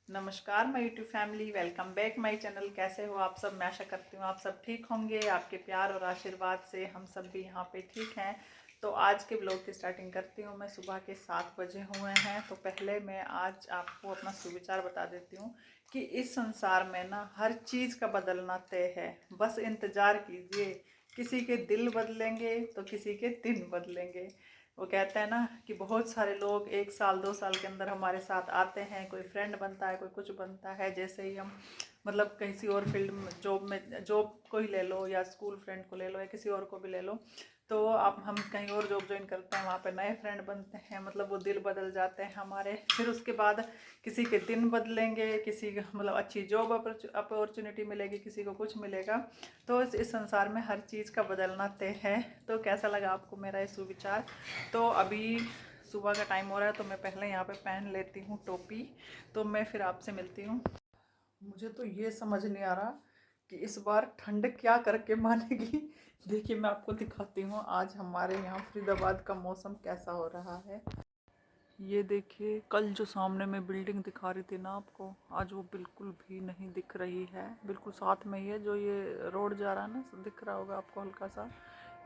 नमस्कार my YouTube family, welcome back my channel. कैसे हो आप सब? मैं आशा करती हूँ आप सब ठीक होंगे। आपके प्यार और आशीर्वाद से हम सब भी यहाँ पे ठीक हैं। तो आज के ब्लॉग की स्टार्टिंग करती हूँ मैं। सुबह के 7 बजे हुए हैं। तो पहले मैं आज आपको अपना सुविचार बता देती हूँ कि इस संसार में ना हर चीज़ का बदलना तय है। बस इंतज़ार कीजिए। किसी के दिल बदलेंगे तो किसी के दिन बदलेंगे। वो कहते हैं ना कि बहुत सारे लोग 1 साल 2 साल के अंदर हमारे साथ आते हैं। कोई फ्रेंड बनता है, कोई कुछ बनता है। जैसे ही हम मतलब किसी और फील्ड में जॉब को ही ले लो, या स्कूल फ्रेंड को ले लो, या किसी और को भी ले लो, तो आप हम कहीं और जॉब ज्वाइन करते हैं, वहाँ पे नए फ्रेंड बनते हैं। मतलब वो दिल बदल जाते हैं हमारे। फिर उसके बाद किसी के दिन बदलेंगे, किसी मतलब अच्छी जॉब अपॉर्चुनिटी मिलेगी, किसी को कुछ मिलेगा। तो इस संसार में हर चीज़ का बदलना तय है। तो कैसा लगा आपको मेरा ये सुविचार? तो अभी सुबह का टाइम हो रहा है, तो मैं पहले यहाँ पे पहन लेती हूँ टोपी। तो मैं फिर आपसे मिलती हूँ। मुझे तो ये समझ नहीं आ रहा कि इस बार ठंड क्या करके मानेगी। देखिए मैं आपको दिखाती हूँ आज हमारे यहाँ फरीदाबाद का मौसम कैसा हो रहा है। ये देखिए, कल जो सामने में बिल्डिंग दिखा रही थी ना आपको, आज वो बिल्कुल भी नहीं दिख रही है। बिल्कुल साथ में ही है, जो ये रोड जा रहा है ना, दिख रहा होगा आपको हल्का सा।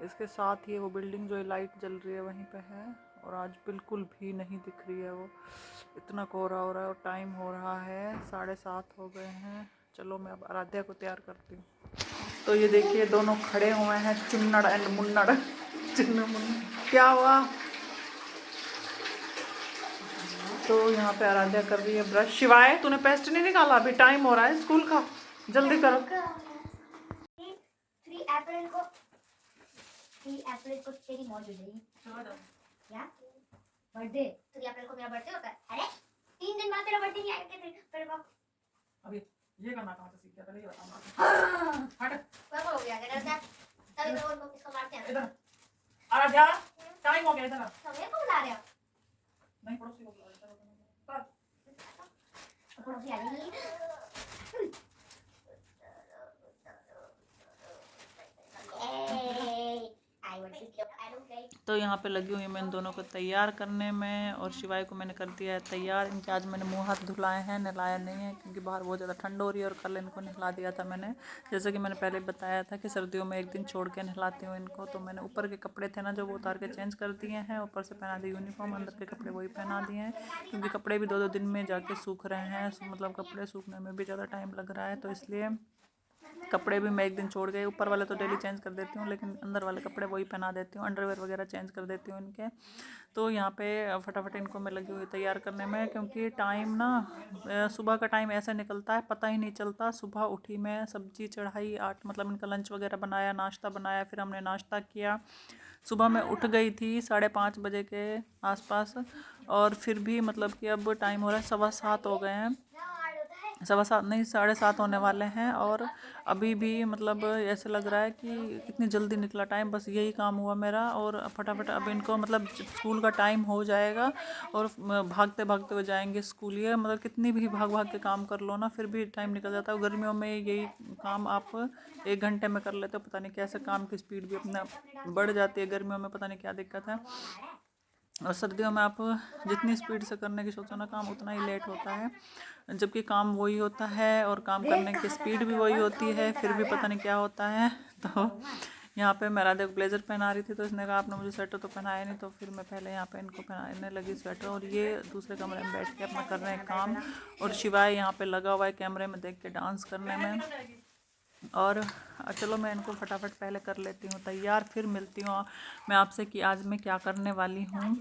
इसके साथ ही वो बिल्डिंग जो लाइट जल रही है वहीं पे है। और आज बिल्कुल भी नहीं दिख रही है वो। इतना कोहरा हो रहा है और टाइम हो रहा है 7:30 हो गए हैं। चलो मैं अब आराध्या को तैयार करती हूँ। तो ये देखिए दोनों खड़े हुए हैं, चुन्नड़ एंड मुन्नड़। चुन्नड़ मुन्नड़ क्या हुआ? तो यहाँ पे आराध्या कर रही है ब्रश। शिवाय तूने पेस्ट नहीं निकाला? अभी टाइम हो रहा है स्कूल का, जल्दी करो। 3 अप्रैल को तेरी मौज हो जाएगी। क्या बर्थडे? 3 अप्रैल को मेरा बर्थडे होता है। अरे 3 दिन बाद तेरा बर्थडे नहीं आएगा तेरे बाप। अभी ये करना कहाँ से सीख गया? पहले ये बता। हट पागल हो गया क्या? तभी तो वो इसको मारते हैं। इधर आराध्या, टाइम हो गया, इधर आ। समय को बुला रहे हो? नहीं, पड़ोसी को बुला रहे हो। पड़ोसी आ गई। तो यहाँ पे लगी हुई मैं इन दोनों को तैयार करने में, और शिवाय को मैंने कर दिया है तैयार। इनके आज मैंने मुंह हाथ धुलाए हैं, नहलाया नहीं है क्योंकि बाहर बहुत ज़्यादा ठंड हो रही है। और कल इनको नहला दिया था मैंने, जैसे कि मैंने पहले बताया था कि सर्दियों में एक दिन छोड़ के नहलाती हूँ इनको। तो मैंने ऊपर के कपड़े थे ना जो वो उतार के चेंज कर दिए हैं, ऊपर से पहना दी यूनिफॉर्म, अंदर के कपड़े वही पहना दिए हैं। क्योंकि कपड़े भी 2-2 दिन में जाके सूख रहे हैं, मतलब कपड़े सूखने में भी ज़्यादा टाइम लग रहा है। तो इसलिए कपड़े भी मैं एक दिन छोड़ गई। ऊपर वाले तो डेली चेंज कर देती हूँ, लेकिन अंदर वाले कपड़े वही पहना देती हूँ। अंडरवेयर वगैरह चेंज कर देती हूँ इनके। तो यहाँ पे फटाफट इनको मैं लगी हुई तैयार करने में, क्योंकि टाइम ना सुबह का टाइम ऐसे निकलता है पता ही नहीं चलता। सुबह उठी मैं, सब्जी चढ़ाई, मतलब इनका लंच वगैरह बनाया, नाश्ता बनाया, फिर हमने नाश्ता किया। सुबह मैं उठ गई थी 5:30 बजे के आसपास। और फिर भी मतलब कि अब टाइम हो रहा है 7:15 हो गए हैं। 7:15 नहीं, 7:30 होने वाले हैं। और अभी भी मतलब ऐसे लग रहा है कि कितनी जल्दी निकला टाइम। बस यही काम हुआ मेरा। और फटाफट अब इनको मतलब स्कूल का टाइम हो जाएगा और भागते भागते हुए जाएंगे स्कूल। ये मतलब कितनी भी भाग भाग के काम कर लो ना, फिर भी टाइम निकल जाता है। गर्मियों में यही काम आप 1 घंटे में कर लेते हो। पता नहीं कैसे काम की स्पीड भी अपना बढ़ जाती है गर्मियों में, पता नहीं क्या दिक्कत है। और सर्दियों में आप जितनी स्पीड से करने की सोचो ना काम, उतना ही लेट होता है। जबकि काम वही होता है और काम करने की स्पीड भी वही होती है, फिर भी पता नहीं क्या होता है। तो यहाँ पे मैं राधे को ब्लेज़र पहना रही थी, तो इसने कहा आपने मुझे स्वेटर तो पहनाया नहीं। तो फिर मैं पहले यहाँ पे इनको पहनाने लगी स्वेटर। और ये दूसरे कमरे में बैठ के अपना कर रहे हैं काम। और शिवाय यहाँ पे लगा हुआ है कैमरे में देख के डांस करने में। और चलो मैं इनको फटाफट पहले कर लेती हूँ तैयार, फिर मिलती हूँ मैं आपसे कि आज मैं क्या करने वाली हूँ।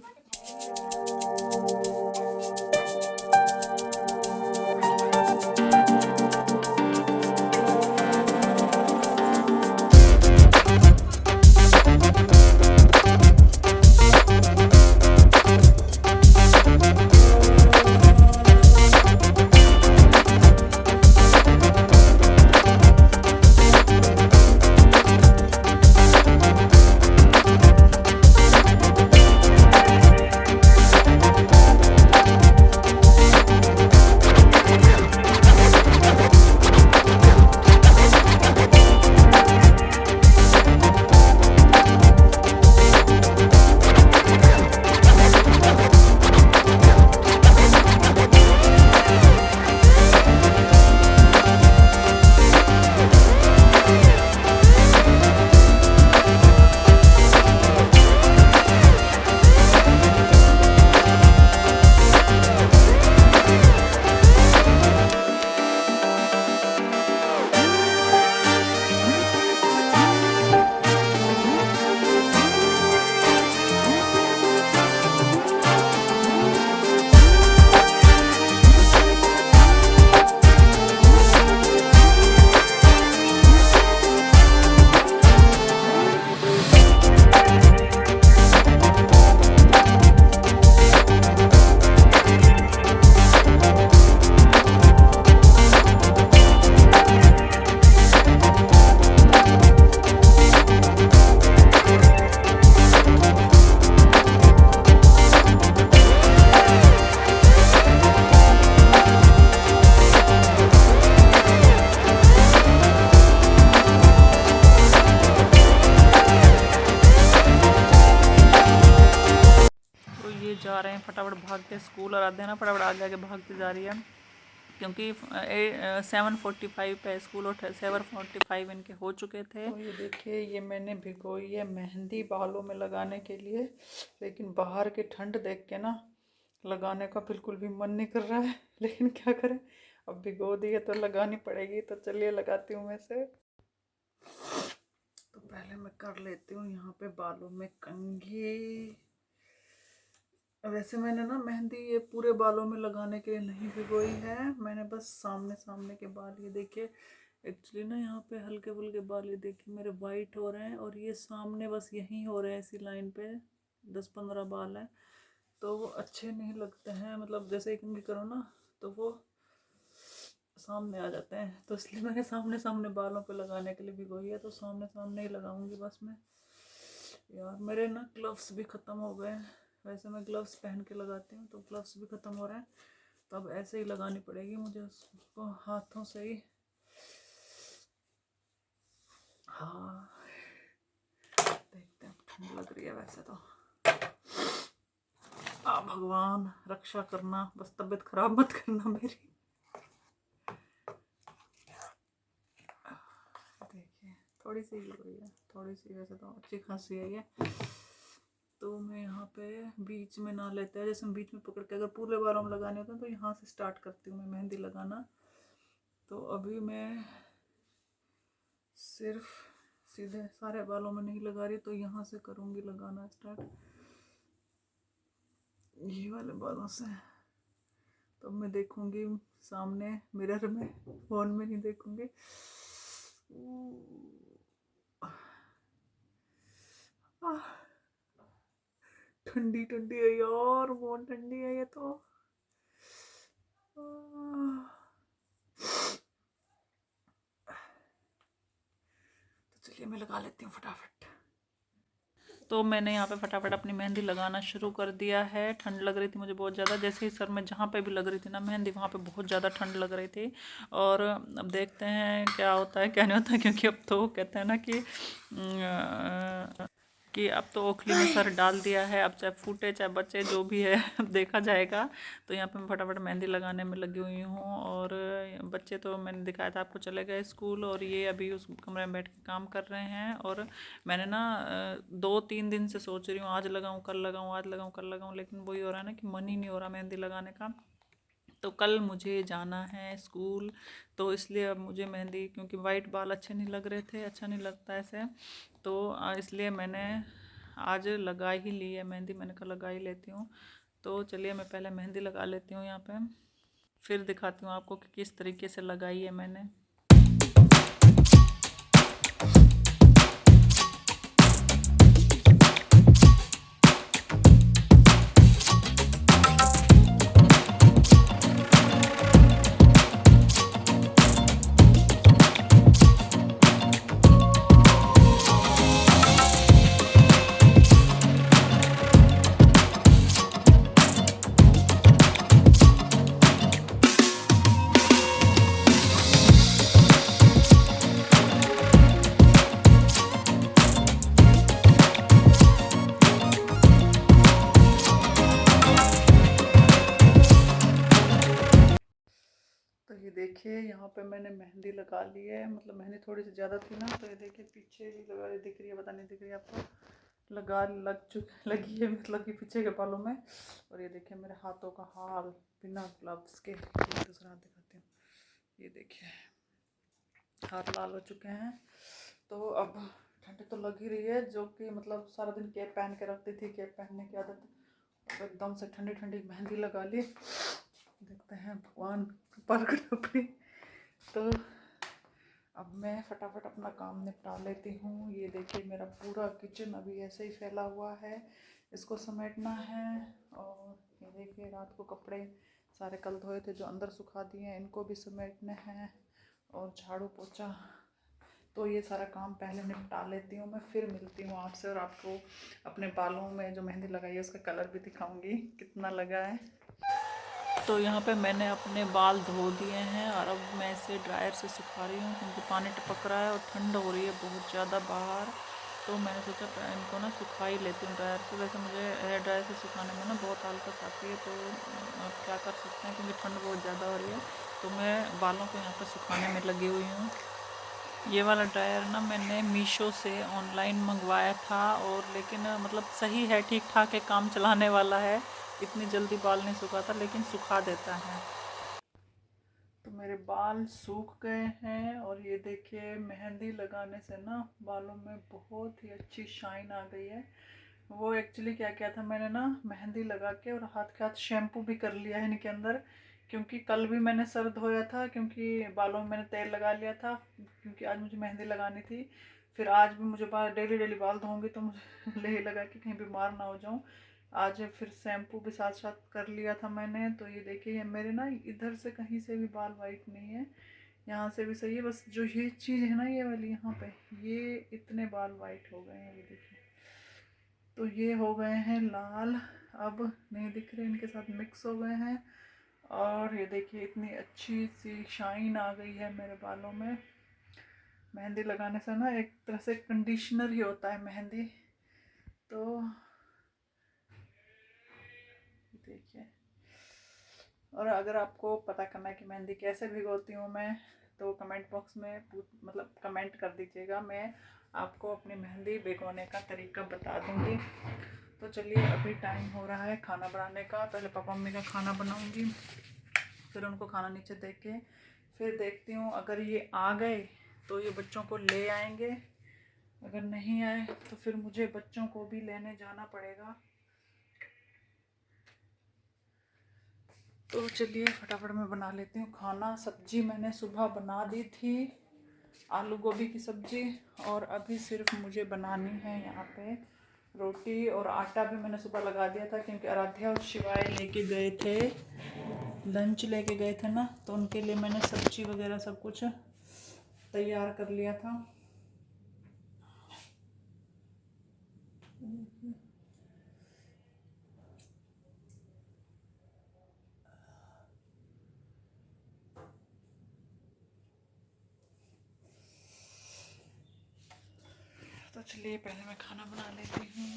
देखिए स्कूल और आते हैं ना, फटाफट आगे आगे भागती जा रही है क्योंकि 7:45 पे स्कूल और 7:45 इनके हो चुके थे। तो ये देखिए ये मैंने भिगोई है मेहंदी बालों में लगाने के लिए, लेकिन बाहर की ठंड देख के ना लगाने का बिल्कुल भी मन नहीं कर रहा है, लेकिन क्या करें, अब भिगो दी है तो लगानी पड़ेगी। तो चलिए लगाती हूँ मैं से। तो पहले मैं कर लेती हूँ यहाँ पे बालों में कंघी। वैसे मैंने ना मेहंदी ये पूरे बालों में लगाने के लिए नहीं भिगोई है, मैंने बस सामने सामने के बाल, ये देखिए एक्चुअली ना यहाँ पे हल्के फुल्के बाल ये देखिए मेरे वाइट हो रहे हैं, और ये सामने बस यहीं हो रहे हैं, इसी लाइन पे 10-15 बाल हैं, तो वो अच्छे नहीं लगते हैं, मतलब जैसे कंघी करो ना तो वो सामने आ जाते हैं, तो इसलिए मैंने सामने सामने बालों पे लगाने के लिए भिगोई है। तो सामने सामने ही लगाऊंगी बस मैं। यार मेरे ना ग्लव्स भी ख़त्म हो गए हैं, वैसे मैं ग्लव्स पहन के लगाती हूँ, तो ग्लव्स भी ख़त्म हो रहे हैं, तो अब ऐसे ही लगानी पड़ेगी मुझे उसको हाथों से ही। हाँ देखते हैं, ठंड लग रही है वैसे तो। भगवान रक्षा करना, बस तबीयत खराब मत करना मेरी। देखिए थोड़ी सी हुई है, थोड़ी सी, वैसे तो अच्छी खासी है ये। तो मैं यहाँ पे बीच में ना लेते हैं, जैसे हम बीच में पकड़ के अगर पूरे बालों में लगाने होते हैं तो यहाँ से स्टार्ट करती हूँ मैं मेहंदी लगाना। तो अभी मैं सिर्फ सीधे सारे बालों में नहीं लगा रही, तो यहाँ से करूँगी लगाना स्टार्ट, ये वाले बालों से। तो अब मैं देखूँगी सामने मिरर में, फोन में नहीं देखूँगी। ठंडी ठंडी है यार, बहुत ठंडी है ये तो। तो चलिए मैं लगा लेती हूँ फटाफट। तो मैंने यहाँ पे फटाफट अपनी मेहंदी लगाना शुरू कर दिया है। ठंड लग रही थी मुझे बहुत ज़्यादा, जैसे ही सर में जहाँ पे भी लग रही थी ना मेहंदी, वहाँ पे बहुत ज़्यादा ठंड लग रही थी। और अब देखते हैं क्या होता है क्या नहीं होता है, क्योंकि अब तो कहते हैं ना कि अब तो ओखली में सर डाल दिया है, अब चाहे फूटे चाहे बचे जो भी है अब देखा जाएगा। तो यहाँ पे मैं फटाफट मेहंदी लगाने में लगी हुई हूँ, और बच्चे तो मैंने दिखाया था आपको चले गए स्कूल, और ये अभी उस कमरे में बैठ के काम कर रहे हैं। और मैंने ना 2-3 दिन से सोच रही हूँ आज लगाऊँ कल लगाऊँ, आज लगाऊँ कल लगाऊँ, लेकिन वही हो रहा है ना कि मन ही नहीं हो रहा मेहंदी लगाने का। तो कल मुझे जाना है स्कूल, तो इसलिए अब मुझे मेहंदी, क्योंकि वाइट बाल अच्छे नहीं लग रहे थे, अच्छा नहीं लगता ऐसे, तो इसलिए मैंने आज लगा ही ली है मेहंदी, मैंने कहा लगा ही लेती हूँ। तो चलिए मैं पहले मेहंदी लगा लेती हूँ यहाँ पे, फिर दिखाती हूँ आपको कि किस तरीके से लगाई है मैंने। तो ये देखिए यहाँ पे मैंने मेहंदी लगा ली है, मतलब मेहंदी थोड़ी सी ज़्यादा थी ना, तो ये देखिए पीछे भी लगा, दिख रही है, पता नहीं दिख रही है आपको, लगी है, मतलब कि पीछे के बालों में। और ये देखिए मेरे हाथों का हाल बिना ग्लव्स के, दूसरा हाथ दिखाती हूँ, ये देखिए हाथ लाल हो चुके हैं। तो अब ठंड तो लग ही रही है, जो कि मतलब सारा दिन कैप पहन के रखती थी, कैप पहनने की आदत, अब एकदम से ठंडी ठंडी मेहंदी लगा ली। देखते हैं भगवान कृपा करें अपनी। तो अब मैं फटाफट अपना काम निपटा लेती हूँ। ये देखिए मेरा पूरा किचन अभी ऐसे ही फैला हुआ है, इसको समेटना है। और ये देखिए रात को कपड़े सारे कल धोए थे जो अंदर सुखा दिए हैं, इनको भी समेटने हैं, और झाड़ू पोछा। तो ये सारा काम पहले निपटा लेती हूँ मैं, फिर मिलती हूँ आपसे, और आपको अपने बालों में जो मेहंदी लगाई है उसका कलर भी दिखाऊंगी कितना लगा है। तो यहाँ पे मैंने अपने बाल धो दिए हैं, और अब मैं इसे ड्रायर से सुखा रही हूँ, क्योंकि पानी टपक रहा है और ठंड हो रही है बहुत ज़्यादा बाहर। तो मैंने सोचा इनको ना सुखा ही लेती हूँ ड्रायर से। वैसे मुझे हेयर ड्रायर से सुखाने में ना बहुत आलस आती है, तो अब क्या कर सकते हैं, क्योंकि ठंड बहुत ज़्यादा हो रही है, तो मैं बालों को यहाँ पर सुखाने में लगी हुई हूँ। ये वाला ड्रायर ना मैंने मीशो से ऑनलाइन मंगवाया था, और लेकिन मतलब सही है, ठीक ठाक है, काम चलाने वाला है। इतनी जल्दी बाल नहीं सुखाता, लेकिन सुखा देता है। तो मेरे बाल सूख गए हैं, और ये देखिए मेहंदी लगाने से ना बालों में बहुत ही अच्छी शाइन आ गई है। वो एक्चुअली क्या किया था मैंने ना, मेहंदी लगा के और हाथ के हाथ शैम्पू भी कर लिया है इनके अंदर, क्योंकि कल भी मैंने सर धोया था, क्योंकि बालों में मैंने तेल लगा लिया था, क्योंकि आज मुझे मेहंदी लगानी थी। फिर आज भी मुझे बाल डेली डेली बाल धोऊंगी, तो मुझे ले लगा कि कहीं बीमार ना हो जाऊँ। आज फिर शैम्पू भी साथ साथ कर लिया था मैंने। तो ये देखिए, ये मेरे ना इधर से कहीं से भी बाल वाइट नहीं है, यहाँ से भी सही है, बस जो ये चीज़ है ना, ये वाली यहाँ पे, ये इतने बाल वाइट हो गए हैं, ये देखिए। तो ये हो गए हैं लाल, अब नहीं दिख रहे, इनके साथ मिक्स हो गए हैं। और ये देखिए इतनी अच्छी सी शाइन आ गई है मेरे बालों में। मेहंदी लगाने से ना एक तरह से कंडीशनर ही होता है मेहंदी। तो देखिए, और अगर आपको पता करना है कि मेहंदी कैसे भिगोती हूँ मैं, तो कमेंट बॉक्स में मतलब कमेंट कर दीजिएगा, मैं आपको अपनी मेहंदी भिगोने का तरीका बता दूँगी। तो चलिए, अभी टाइम हो रहा है खाना बनाने का। पहले पापा मम्मी का खाना बनाऊँगी, फिर उनको खाना नीचे दे के फिर देखती हूँ, अगर ये आ गए तो ये बच्चों को ले आएंगे, अगर नहीं आए तो फिर मुझे बच्चों को भी लेने जाना पड़ेगा। तो चलिए फटाफट मैं बना लेती हूँ खाना। सब्जी मैंने सुबह बना दी थी, आलू गोभी की सब्जी, और अभी सिर्फ मुझे बनानी है यहाँ पे रोटी। और आटा भी मैंने सुबह लगा दिया था, क्योंकि आराध्या और शिवाय लेके गए थे, लंच लेके गए थे ना, तो उनके लिए मैंने सब्जी वगैरह सब कुछ तैयार कर लिया था। तो चलिए पहले मैं खाना बना लेती हूँ।